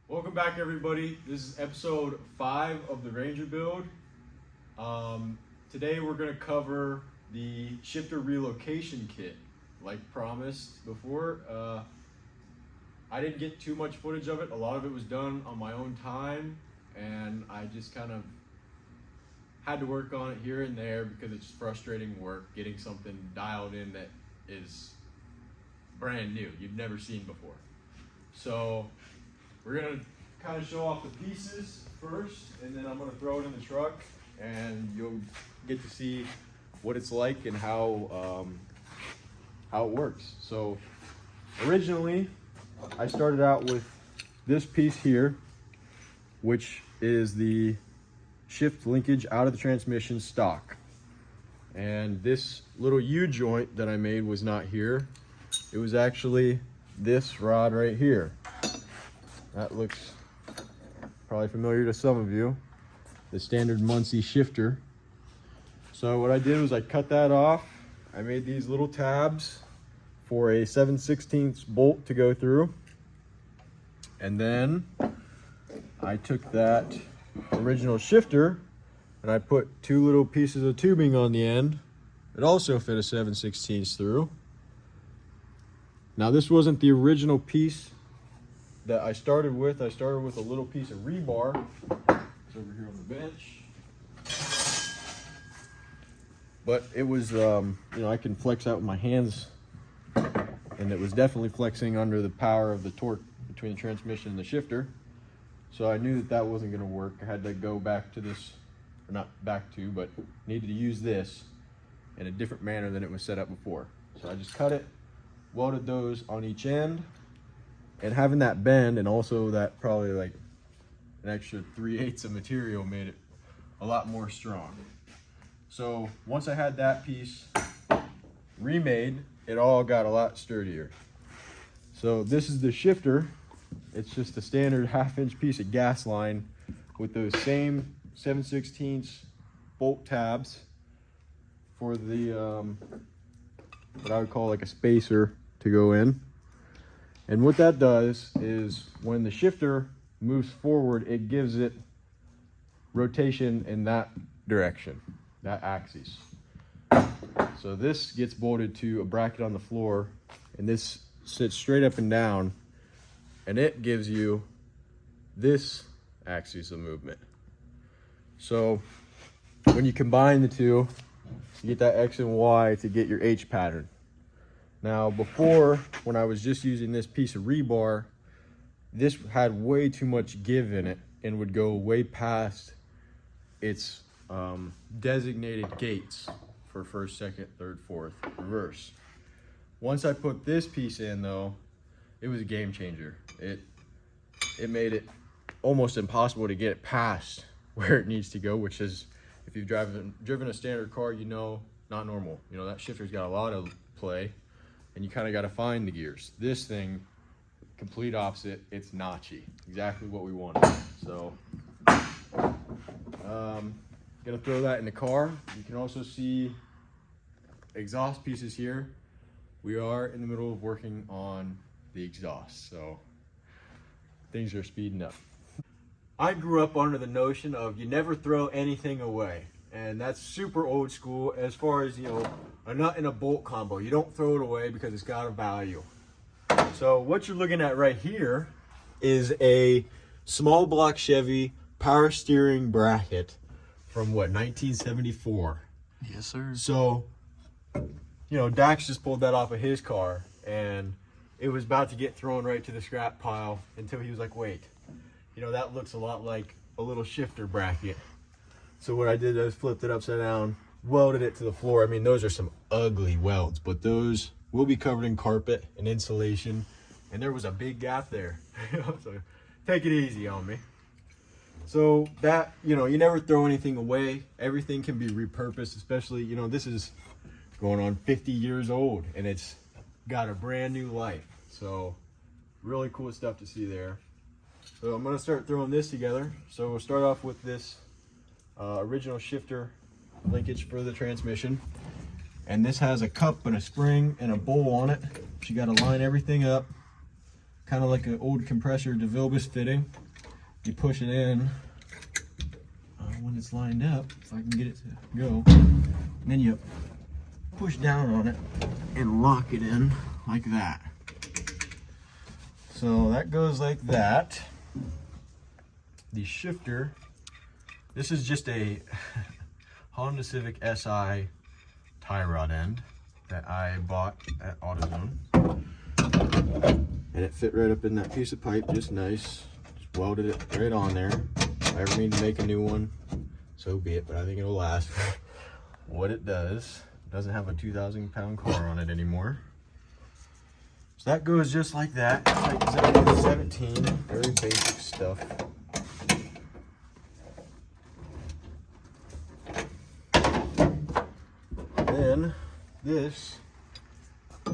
Welcome back, everybody. This is episode 5 of the Ranger build. Today we're going to cover the shifter relocation kit. Like promised before, I didn't get too much footage of it. A lot of it was done on my own time, and I just kind of had to work on it here and there because it's frustrating work getting something dialed in that is brand new, you've never seen before. So we're gonna kind of show off the pieces first, and then I'm gonna throw it in the truck, and you'll get to see what it's like and how it works. So originally, I started out with this piece here, which is the shift linkage out of the transmission stock. And this little U-joint that I made was not here. It was actually this rod right here. That looks probably familiar to some of you, the standard Muncie shifter. So what I did was I cut that off. I made these little tabs for a 7/16 bolt to go through. And then I took that original shifter and I put 2 little pieces of tubing on the end. It also fit a 7/16 through. Now this wasn't the original piece that I started with. I started with a little piece of rebar. It's over here on the bench. But it was, I can flex out with my hands, and it was definitely flexing under the power of the torque between the transmission and the shifter. So I knew that that wasn't going to work. I had to go back to this, or not back to, but needed to use this in a different manner than it was set up before. So I just cut it, welded those on each end, and having that bend and also that probably like an extra 3/8 of material made it a lot more strong. So once I had that piece remade, it all got a lot sturdier. So this is the shifter. It's just a standard 1/2-inch piece of gas line with those same 7/16 bolt tabs for the what I would call like a spacer to go in. And what that does is when the shifter moves forward, it gives it rotation in that direction, that axis. So this gets bolted to a bracket on the floor, and this sits straight up and down, and it gives you this axis of movement. So when you combine the two, you get that X and Y to get your H pattern. Now before, when I was just using this piece of rebar, this had way too much give in it and would go way past its designated gates for first, second, third, fourth, reverse. Once I put this piece in though, it was a game changer. It made it almost impossible to get it past where it needs to go, which is, if you've driven a standard car, you know, not normal. You know, that shifter's got a lot of play, and you kind of got to find the gears. This thing, complete opposite, it's notchy, exactly what we wanted. So gonna throw that in the car. You can also see exhaust pieces here. We are in the middle of working on the exhaust, so things are speeding up. I grew up under the notion of you never throw anything away, and that's super old school as far as, you know, a nut and a bolt combo. You don't throw it away because it's got a value. So what you're looking at right here is a small block Chevy power steering bracket from what, 1974. Yes, sir. So, you know, Dax just pulled that off of his car, and it was about to get thrown right to the scrap pile until he was like, wait, you know, that looks a lot like a little shifter bracket. So what I did is flipped it upside down, welded it to the floor. I mean, those are some ugly welds, but those will be covered in carpet and insulation. And there was a big gap there. So take it easy on me. So that, you know, you never throw anything away. Everything can be repurposed, especially, you know, this is going on 50 years old and it's got a brand new life. So really cool stuff to see there. So I'm gonna start throwing this together. So we'll start off with this original shifter linkage for the transmission. And this has a cup and a spring and a bowl on it. So you gotta line everything up. kind of like an old compressor DeVilbiss fitting. You push it in when it's lined up, if I can get it to go. And then you push down on it and lock it in like that. So that goes like that. The shifter, this is just a Honda Civic SI tie rod end that I bought at AutoZone. And it fit right up in that piece of pipe, just nice. Just welded it right on there. If I ever need to make a new one, so be it, but I think it'll last for what it does. It doesn't have a 2,000-pound car on it anymore. So that goes just like that. Tightens out with 17, very basic stuff. Then this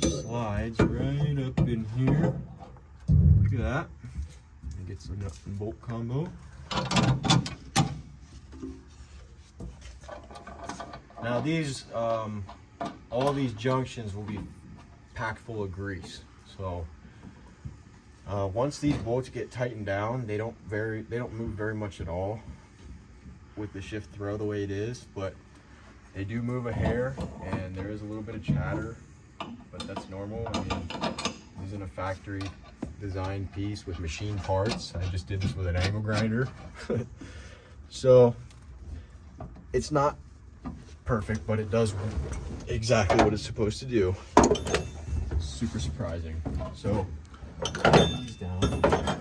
slides right up in here. Look at that. It gets a nut and bolt combo. Now these, all these junctions will be packed full of grease. So once these bolts get tightened down, they don't move very much at all with the shift throw the way it is, but they do move a hair, and there is a little bit of chatter, but that's normal. I mean, this isn't a factory designed piece with machine parts. I just did this with an angle grinder. So it's not perfect, but it does exactly what it's supposed to do. Super surprising. So put these down.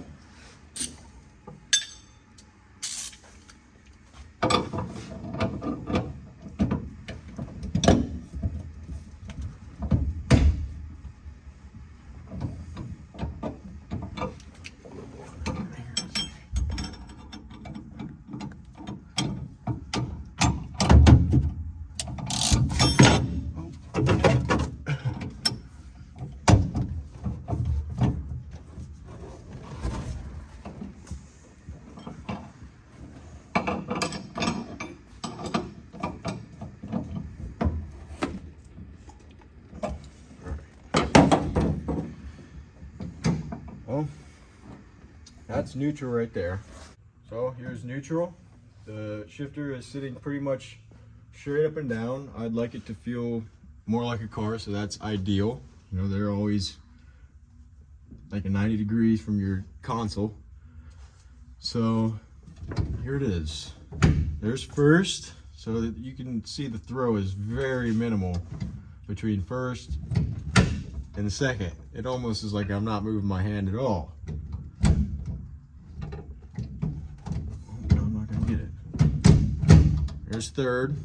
Well, that's neutral right there. So here's neutral. The shifter is sitting pretty much straight up and down. I'd like it to feel more like a car, so that's ideal. You know, they're always like a 90 degrees from your console. So here it is. There's first, so that you can see the throw is very minimal between first and the second. It almost is like I'm not moving my hand at all. I'm not gonna get it. There's third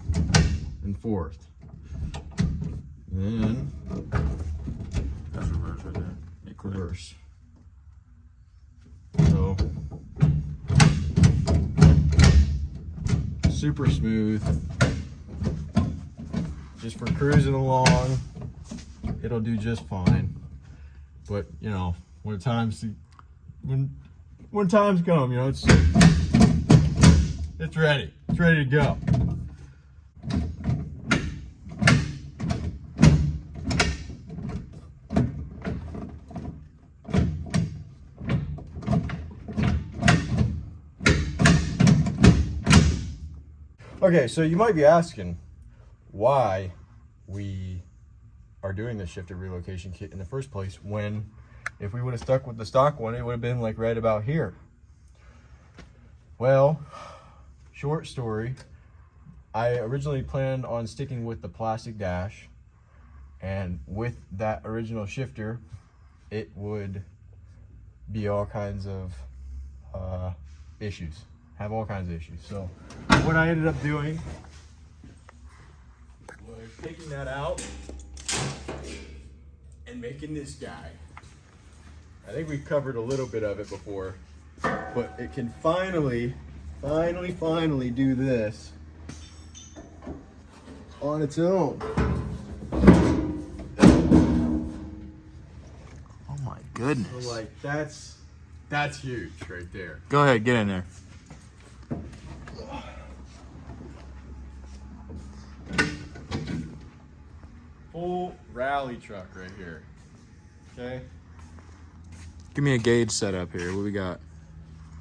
and fourth. And then that's reverse right there. Reverse. So super smooth. Just for cruising along, it'll do just fine. But you know, when times come, you know, it's ready. It's ready to go. Okay, so you might be asking why we are doing this shifter relocation kit in the first place, when if we would have stuck with the stock one, it would have been like right about here. Well, short story, I originally planned on sticking with the plastic dash, and with that original shifter, it would be all kinds of issues. Have all kinds of issues. So what I ended up doing was taking that out and making this guy. I think we've covered a little bit of it before, but it can finally do this on its own. Oh my goodness. So like that's huge right there. Go ahead, get in there. Full rally truck right here. Okay. Give me a gauge setup here. What we got?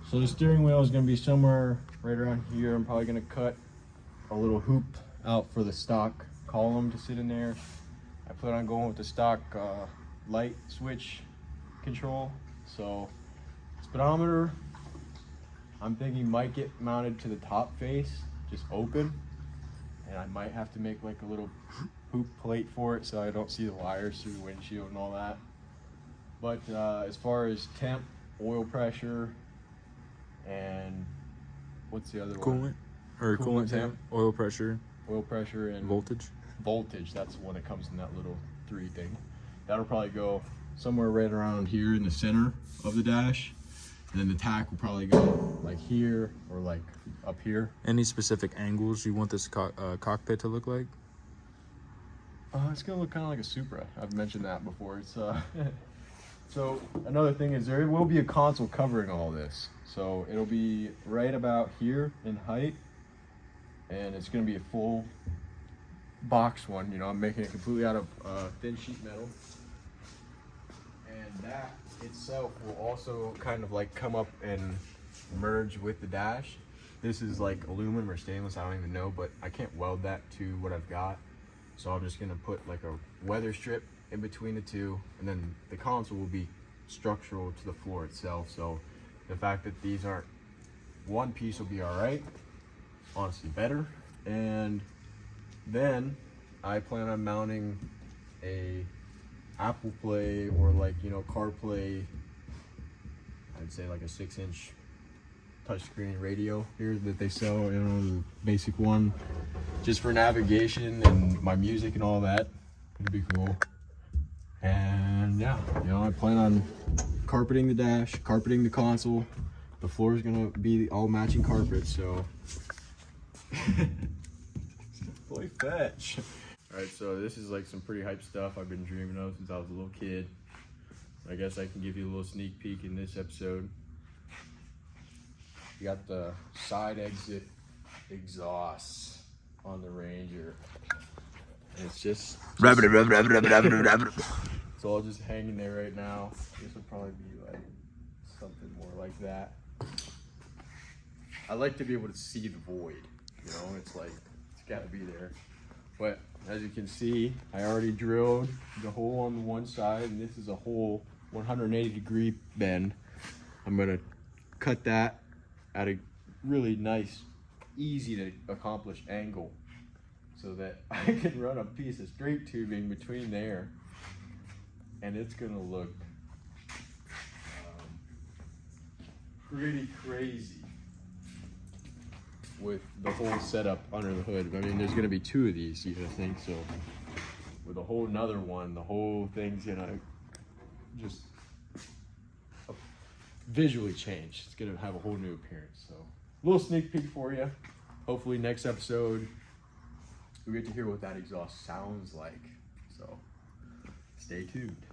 So the steering wheel is going to be somewhere right around here. I'm probably going to cut a little hoop out for the stock column to sit in there. I plan on going with the stock light switch control. So speedometer, I'm thinking might get mounted to the top face, just open. And I might have to make like a little hoop plate for it so I don't see the wires through the windshield and all that. But as far as temp, oil pressure, and what's the other one? Coolant temp, oil pressure, and voltage. Voltage, that's the one that comes in that little 3 thing. That'll probably go somewhere right around here in the center of the dash. And then the tack will probably go like here or like up here. Any specific angles you want this cockpit to look like? It's gonna look kind of like a Supra. I've mentioned that before. It's So another thing is there will be a console covering all this. So it'll be right about here in height, and it's gonna be a full box one. You know, I'm making it completely out of thin sheet metal. And that itself will also kind of like come up and merge with the dash. This is like aluminum or stainless, I don't even know, but I can't weld that to what I've got. So I'm just gonna put like a weather strip in between the two, and then the console will be structural to the floor itself. So the fact that these aren't one piece will be all right, honestly better. And then I plan on mounting a Apple Play or like, you know, CarPlay, I'd say like a 6-inch touchscreen radio here that they sell, you know, the basic one, just for navigation and my music and all that. It'd be cool. And yeah, you know, I plan on carpeting the dash, carpeting the console. The floor is gonna be all matching carpet, so play fetch. All right, so this is like some pretty hype stuff I've been dreaming of since I was a little kid. I guess I can give you a little sneak peek in this episode. You got the side exit exhaust on the Ranger. And it's just it's all just hanging there right now. This will probably be like something more like that. I like to be able to see the void, you know, it's like, it's gotta be there. But as you can see, I already drilled the hole on the one side, and this is a whole 180-degree bend. I'm gonna cut that at a really nice, easy to accomplish angle, so that I can run a piece of straight tubing between there, and it's gonna look pretty crazy with the whole setup under the hood. I mean, there's gonna be 2 of these, you think, so with a whole another one, the whole thing's gonna just visually change. It's gonna have a whole new appearance. So a little sneak peek for you. Hopefully next episode we get to hear what that exhaust sounds like. So stay tuned.